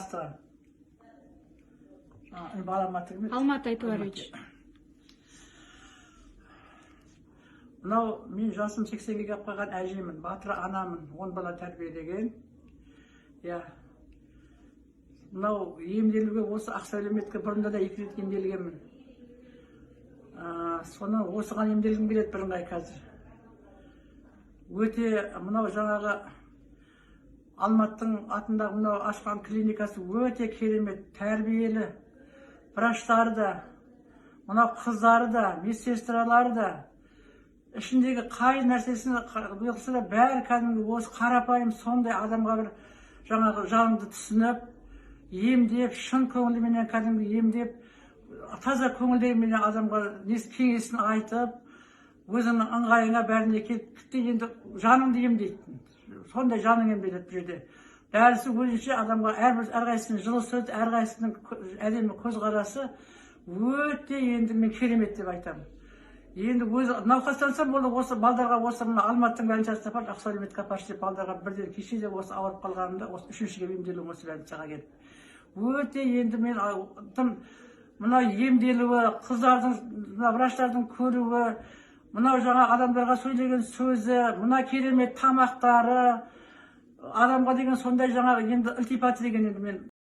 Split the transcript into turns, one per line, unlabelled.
бастығы. Алматы
айтып берейінші.
Мынау мен жасым 80-ге келіп қалған әжемін, батыр анамын, 10 бала тәрбиелеген. Мынау емделуге осы Ақсәулеметке бұрында да 2 рет емделгенмін. Соны осыған емделгім келеді бірыңғай қазір. Өте мынау жаңағы Алматтың атындағы мынау ашқан клиникасы өте керемет, тәрбиелі. Врачтары да, мынау қыздары да, медсестралары да, ішіндегі қай нәрсесін бұйықса да бәрі кәдімгі осы қарапайым сондай адамға бір жаңағы жаныңды түсініп, емдеп, шын көңіліменен кәдімгі емдеп, таза көңілдеріменен адамға кеңесін айтып, өзіңнің ыңғайыңа бәріне келіп, енді жаныңды емдейтін. Сондай жаның емделеді бұл жерде. Дәрісі өзінше адамға әрқайсының жылы сөз, әрқайсының әдемі көзқарасы өте енді мен керемет деп айтамын. Енді өзі науқастансам, осы балдарға осы Алматтың больницасына апарып, Ақсәулеметке апаршы деп балдарға бірден кеше де осы ауырып қалғанымда, осы 3-шіге емделуім осы больницаға келіп. Өте енді мен мынау емделуі, қыздардың, врачтардың көруі, мынау жаңа адамдарға сөйлеген сөзі, мына керемет тамақтары, адамға деген сондай жаңағы енді ілтипаты деген енді мен